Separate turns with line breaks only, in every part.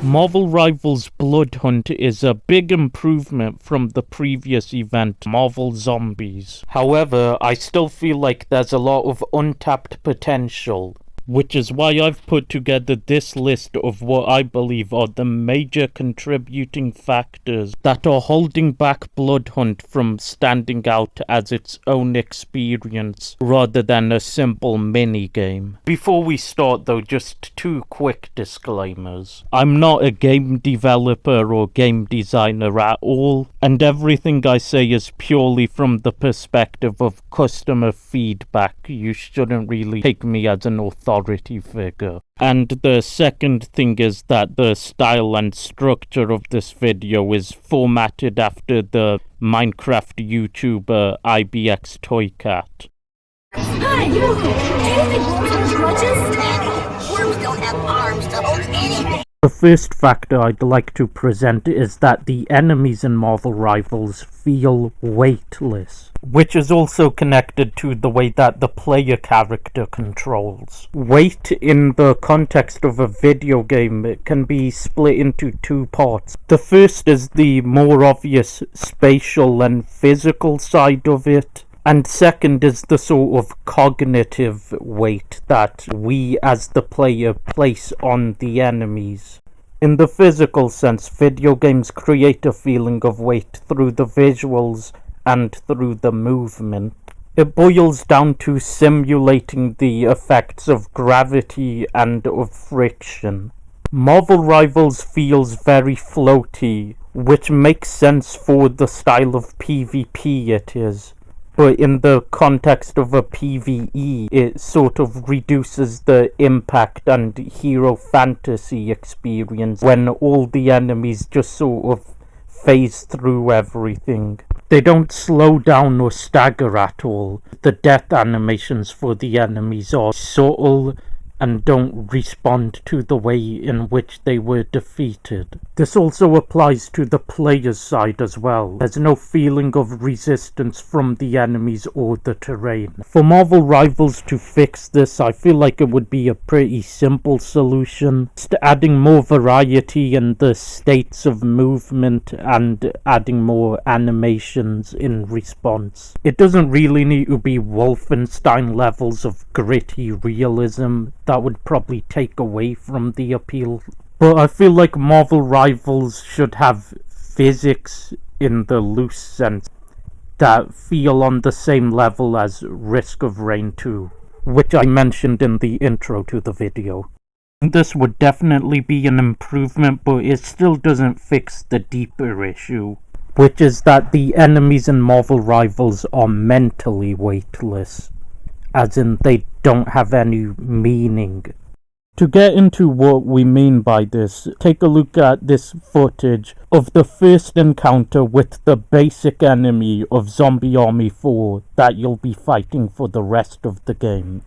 Marvel Rivals Blood Hunt is a big improvement from the previous event, Marvel Zombies. However, I still feel like there's a lot of untapped potential, which is why I've put together this list of what I believe are the major contributing factors that are holding back Blood Hunt from standing out as its own experience rather than a simple mini-game. Before we start though, just two quick disclaimers. I'm not a game developer or game designer at all, and everything I say is purely from the perspective of customer feedback. You shouldn't really take me as an authority figure. And the second thing is that the style and structure of this video is formatted after the Minecraft YouTuber IBX Toycat.
Hi, you okay? Do you think worms have clutches? Worms don't have arms to hold anything.
The first factor I'd like to present is that the enemies in Marvel Rivals feel weightless, which is also connected to the way that the player character controls. Weight in the context of a video game can be split into two parts. The first is the more obvious spatial and physical side of it, and second is the sort of cognitive weight that we as the player place on the enemies. In the physical sense, video games create a feeling of weight through the visuals and through the movement. It boils down to simulating the effects of gravity and of friction. Marvel Rivals feels very floaty, which makes sense for the style of PvP it is. But in the context of a PvE, it sort of reduces the impact and hero fantasy experience when all the enemies just sort of phase through everything. They don't slow down or stagger at all. The death animations for the enemies are subtle and don't respond to the way in which they were defeated. This also applies to the player's side as well. There's no feeling of resistance from the enemies or the terrain. For Marvel Rivals to fix this, I feel like it would be a pretty simple solution. Just adding more variety in the states of movement and adding more animations in response. It doesn't really need to be Wolfenstein levels of gritty realism. That would probably take away from the appeal. But I feel like Marvel Rivals should have physics in the loose sense that feel on the same level as Risk of Rain 2, which I mentioned in the intro to the video. This would definitely be an improvement, but it still doesn't fix the deeper issue, which is that the enemies in Marvel Rivals are mentally weightless, as in they don't have any meaning. To get into what we mean by this, take a look at this footage of the first encounter with the basic enemy of Zombie Army 4 that you'll be fighting for the rest of the game.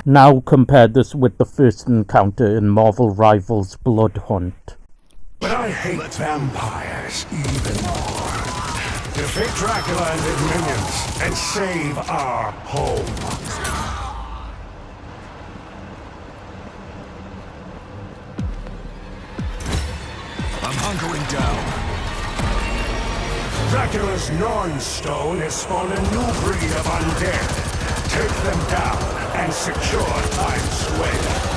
Now compare this with the first encounter in Marvel Rivals Blood Hunt.
But I hate vampires even more. Defeat Dracula and his minions, and save our home.
I'm hunkering down.
Dracula's Norn Stone has spawned a new breed of undead. Take them down and secure Times Square.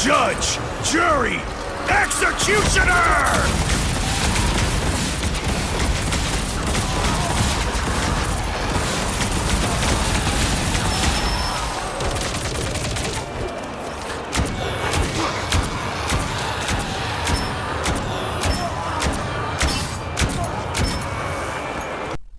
Judge, jury, executioner!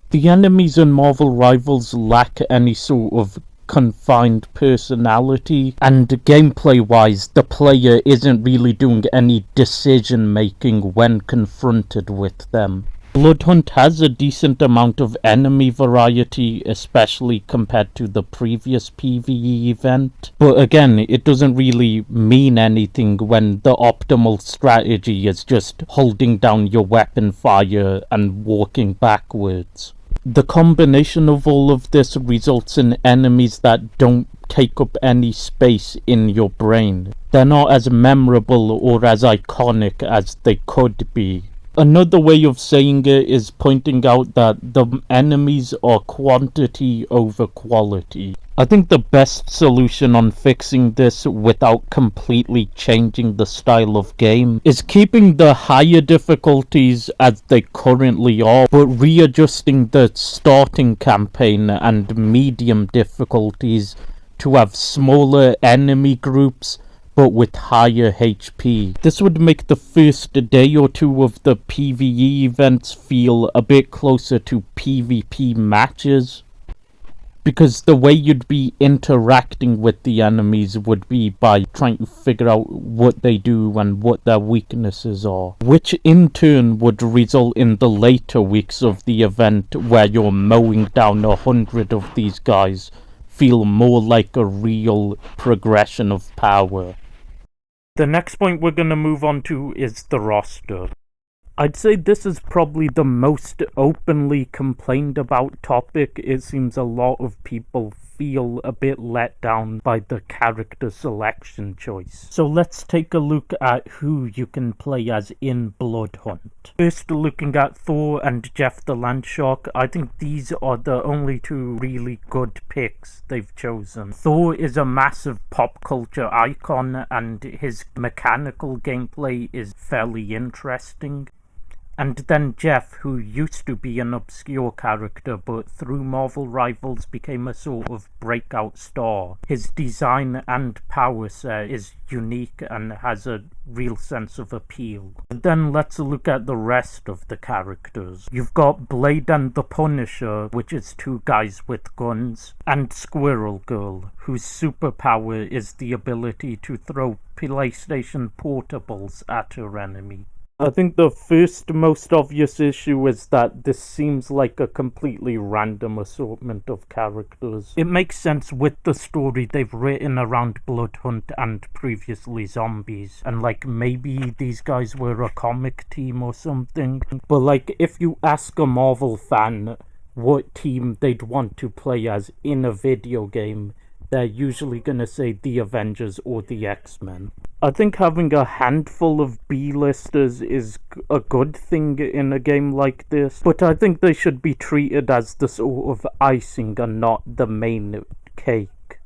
The enemies and Marvel rivals lack any sort of confined personality, and gameplay-wise, the player isn't really doing any decision-making when confronted with them. Bloodhunt has a decent amount of enemy variety, especially compared to the previous PvE event. But again, it doesn't really mean anything when the optimal strategy is just holding down your weapon fire and walking backwards. The combination of all of this results in enemies that don't take up any space in your brain. They're not as memorable or as iconic as they could be. Another way of saying it is pointing out that the enemies are quantity over quality. I think the best solution on fixing this without completely changing the style of game is keeping the higher difficulties as they currently are, but readjusting the starting campaign and medium difficulties to have smaller enemy groups but with higher HP. This would make the first day or two of the PvE events feel a bit closer to PvP matches, because the way you'd be interacting with the enemies would be by trying to figure out what they do and what their weaknesses are, which in turn would result in the later weeks of the event where you're mowing down 100 of these guys feel more like a real progression of power. The next point we're going to move on to is the roster. I'd say this is probably the most openly complained about topic. It seems a lot of people feel a bit let down by the character selection choice. So let's take a look at who you can play as in Bloodhunt. First, looking at Thor and Jeff the Landshark, I think these are the only two really good picks they've chosen. Thor is a massive pop culture icon and his mechanical gameplay is fairly interesting. And then Jeff, who used to be an obscure character but through Marvel Rivals became a sort of breakout star. His design and power set is unique and has a real sense of appeal. Then let's look at the rest of the characters. You've got Blade and the Punisher, which is two guys with guns, and Squirrel Girl, whose superpower is the ability to throw PlayStation portables at her enemy. I think the first most obvious issue is that this seems like a completely random assortment of characters. It makes sense with the story they've written around Bloodhunt and previously Zombies, and like maybe these guys were a comic team or something. But like if you ask a Marvel fan what team they'd want to play as in a video game, they're usually gonna say the Avengers or the X-Men. I think having a handful of B-listers is a good thing in a game like this, but I think they should be treated as the sort of icing and not the main cake.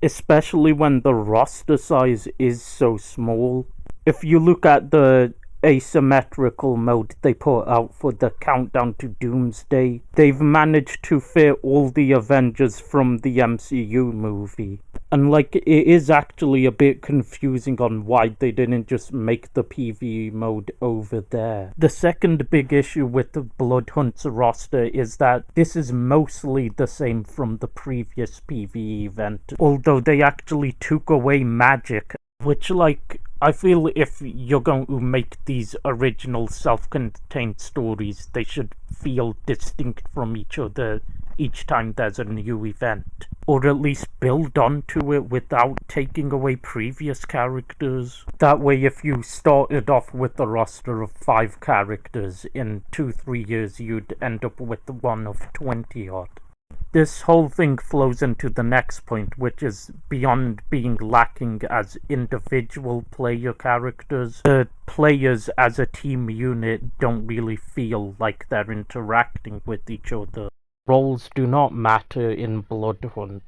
Especially when the roster size is so small. If you look at the asymmetrical mode they put out for the Countdown to Doomsday, they've managed to fit all the Avengers from the MCU movie. And like, it is actually a bit confusing on why they didn't just make the PvE mode over there. The second big issue with the Bloodhunt's roster is that this is mostly the same from the previous PvE event, although they actually took away magic, which like, I feel if you're going to make these original self-contained stories, they should feel distinct from each other each time there's a new event. Or at least build onto it without taking away previous characters. That way if you started off with a roster of 5 characters, in 2-3 years you'd end up with one of 20 odd. This whole thing flows into the next point, which is beyond being lacking as individual player characters, the players as a team unit don't really feel like they're interacting with each other. Roles do not matter in Bloodhunt.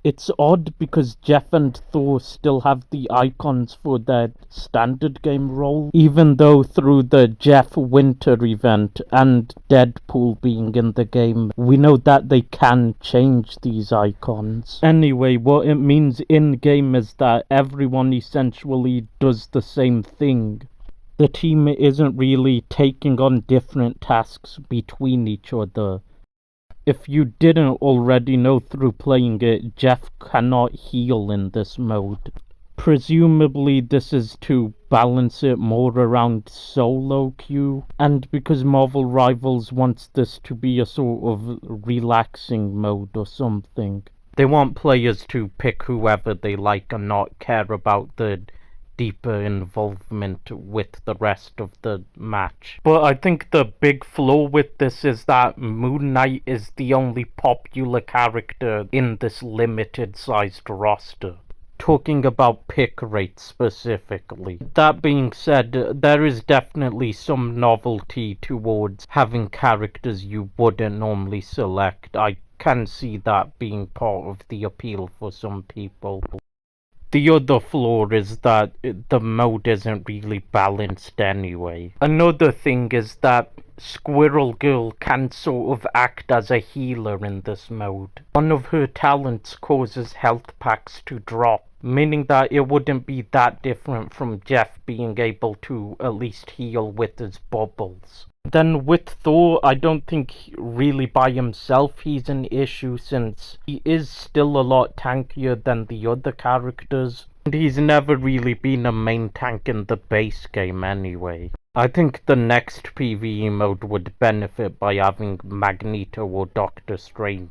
It's odd because Jeff and Thor still have the icons for their standard game role, even though through the Jeff Winter event and Deadpool being in the game, we know that they can change these icons. Anyway, what it means in-game is that everyone essentially does the same thing. The team isn't really taking on different tasks between each other. If you didn't already know through playing it, Jeff cannot heal in this mode. Presumably this is to balance it more around solo queue, and because Marvel Rivals wants this to be a sort of relaxing mode or something. They want players to pick whoever they like and not care about the deeper involvement with the rest of the match. But I think the big flaw with this is that Moon Knight is the only popular character in this limited sized roster. Talking about pick rate specifically. That being said, there is definitely some novelty towards having characters you wouldn't normally select. I can see that being part of the appeal for some people. The other flaw is that the mode isn't really balanced anyway. Another thing is that Squirrel Girl can sort of act as a healer in this mode. One of her talents causes health packs to drop, meaning that it wouldn't be that different from Jeff being able to at least heal with his bubbles. Then with Thor, I don't think really by himself he's an issue, since he is still a lot tankier than the other characters, and he's never really been a main tank in the base game anyway. I think the next PvE mode would benefit by having Magneto or Doctor Strange,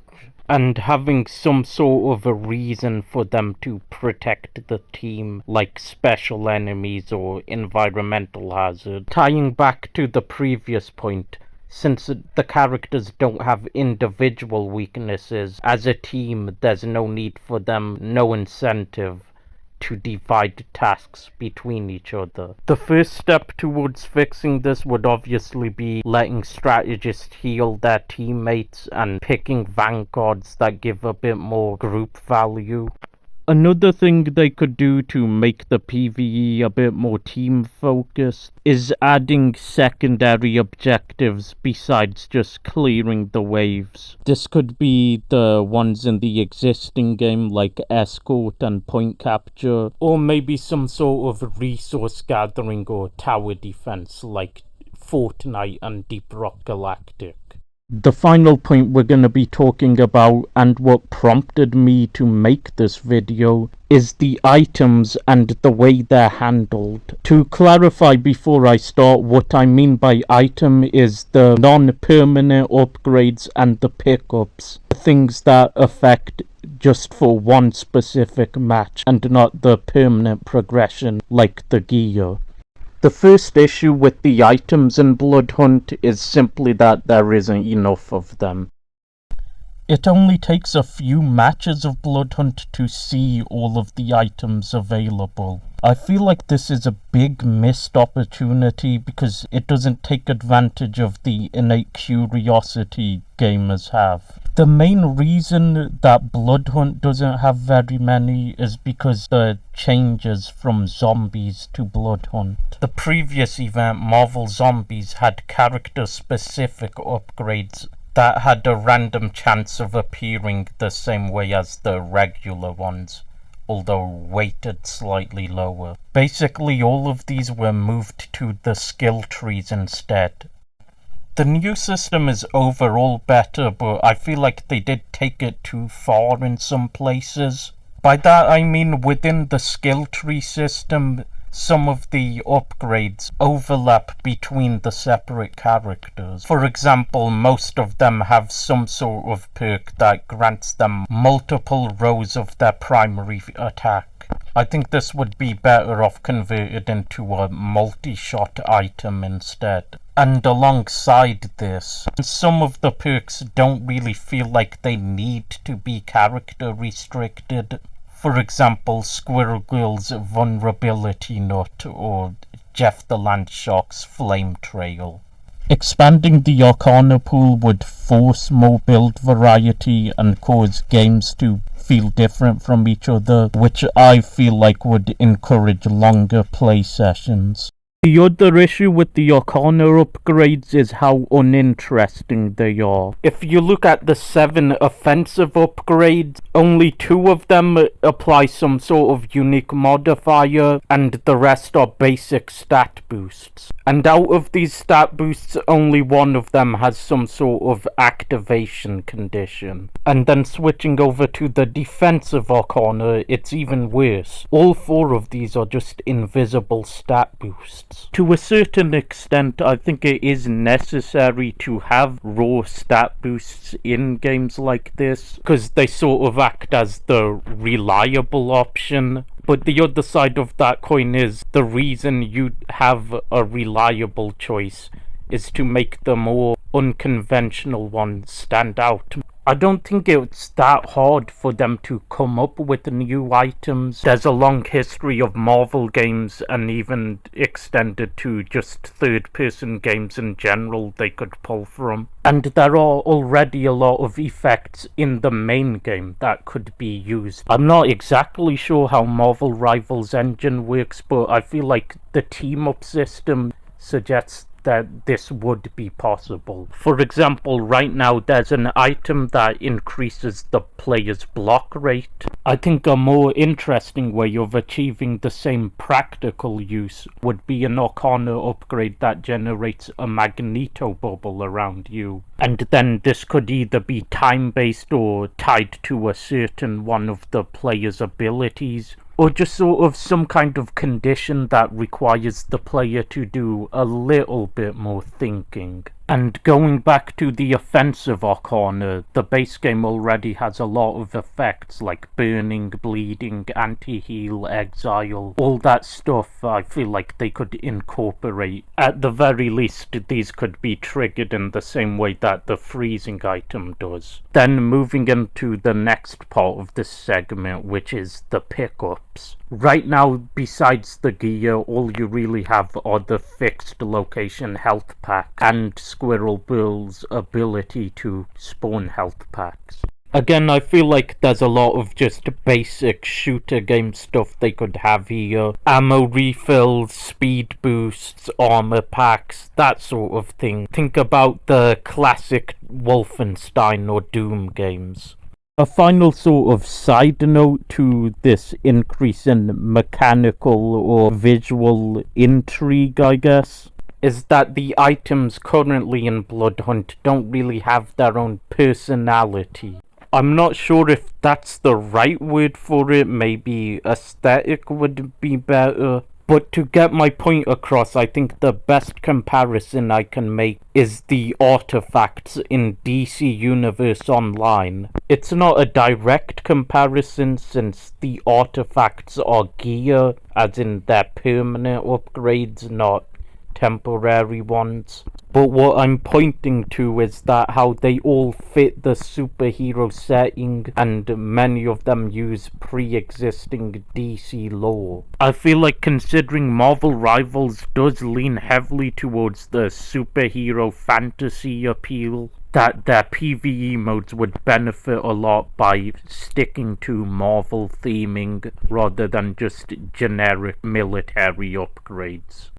and having some sort of a reason for them to protect the team, like special enemies or environmental hazard. Tying back to the previous point, since the characters don't have individual weaknesses, as a team there's no need for them, no incentive to divide tasks between each other. The first step towards fixing this would obviously be letting strategists heal their teammates and picking vanguards that give a bit more group value. Another thing they could do to make the PvE a bit more team focused is adding secondary objectives besides just clearing the waves. This could be the ones in the existing game like escort and point capture, or maybe some sort of resource gathering or tower defense like Fortnite and Deep Rock Galactic. The final point we're going to be talking about, and what prompted me to make this video, is the items and the way they're handled. To clarify before I start, what I mean by item is the non-permanent upgrades and the pickups. Things that affect just for one specific match and not the permanent progression like the gear. The first issue with the items in Blood Hunt is simply that there isn't enough of them. It only takes a few matches of Blood Hunt to see all of the items available. I feel like this is a big missed opportunity because it doesn't take advantage of the innate curiosity gamers have. The main reason that Blood Hunt doesn't have very many is because the changes from Zombies to Blood Hunt. The previous event, Marvel Zombies, had character-specific upgrades that had a random chance of appearing the same way as the regular ones, although weighted slightly lower. Basically, all of these were moved to the skill trees instead. The new system is overall better, but I feel like they did take it too far in some places. By that I mean within the skill tree system, some of the upgrades overlap between the separate characters. For example, most of them have some sort of perk that grants them multiple rows of their primary attack. I think this would be better off converted into a multi-shot item instead. And alongside this, some of the perks don't really feel like they need to be character restricted. For example, Squirrel Girl's Vulnerability Nut or Jeff the Landshark's Flame Trail. Expanding the Arcana pool would force more build variety and cause games to feel different from each other, which I feel like would encourage longer play sessions. The other issue with the Arcana upgrades is how uninteresting they are. If you look at the 7 offensive upgrades, only 2 of them apply some sort of unique modifier, and the rest are basic stat boosts. And out of these stat boosts, only 1 of them has some sort of activation condition. And then switching over to the defensive Arcana, it's even worse. All 4 of these are just invisible stat boosts. To a certain extent, I think it is necessary to have raw stat boosts in games like this, because they sort of act as the reliable option. But the other side of that coin is the reason you have a reliable choice is to make the more unconventional one stand out. I don't think it's that hard for them to come up with new items. There's a long history of Marvel games, and even extended to just third-person games in general, they could pull from. And there are already a lot of effects in the main game that could be used. I'm not exactly sure how Marvel Rivals engine works, but I feel like the team-up system suggests that this would be possible. For example, right now there's an item that increases the player's block rate. I think a more interesting way of achieving the same practical use would be an Arcana upgrade that generates a Magneto bubble around you. And then this could either be time-based or tied to a certain one of the player's abilities, or just sort of some kind of condition that requires the player to do a little bit more thinking. And going back to the offensive Arcana, the base game already has a lot of effects like burning, bleeding, anti-heal, exile. All that stuff I feel like they could incorporate. At the very least, these could be triggered in the same way that the freezing item does. Then moving into the next part of this segment, which is the pickups. Right now, besides the gear, all you really have are the fixed location health pack and Squirrel Bill's ability to spawn health packs. Again, I feel like there's a lot of just basic shooter game stuff they could have here. Ammo refills, speed boosts, armor packs, that sort of thing. Think about the classic Wolfenstein or Doom games. A final sort of side note to this increase in mechanical or visual intrigue, I guess, is that the items currently in Bloodhunt don't really have their own personality. I'm not sure if that's the right word for it, maybe aesthetic would be better. But to get my point across, I think the best comparison I can make is the artifacts in DC Universe Online. It's not a direct comparison since the artifacts are gear, as in they're permanent upgrades, not temporary ones. But what I'm pointing to is that how they all fit the superhero setting, and many of them use pre-existing DC lore. I feel like considering Marvel Rivals does lean heavily towards the superhero fantasy appeal, that their PvE modes would benefit a lot by sticking to Marvel theming rather than just generic military upgrades.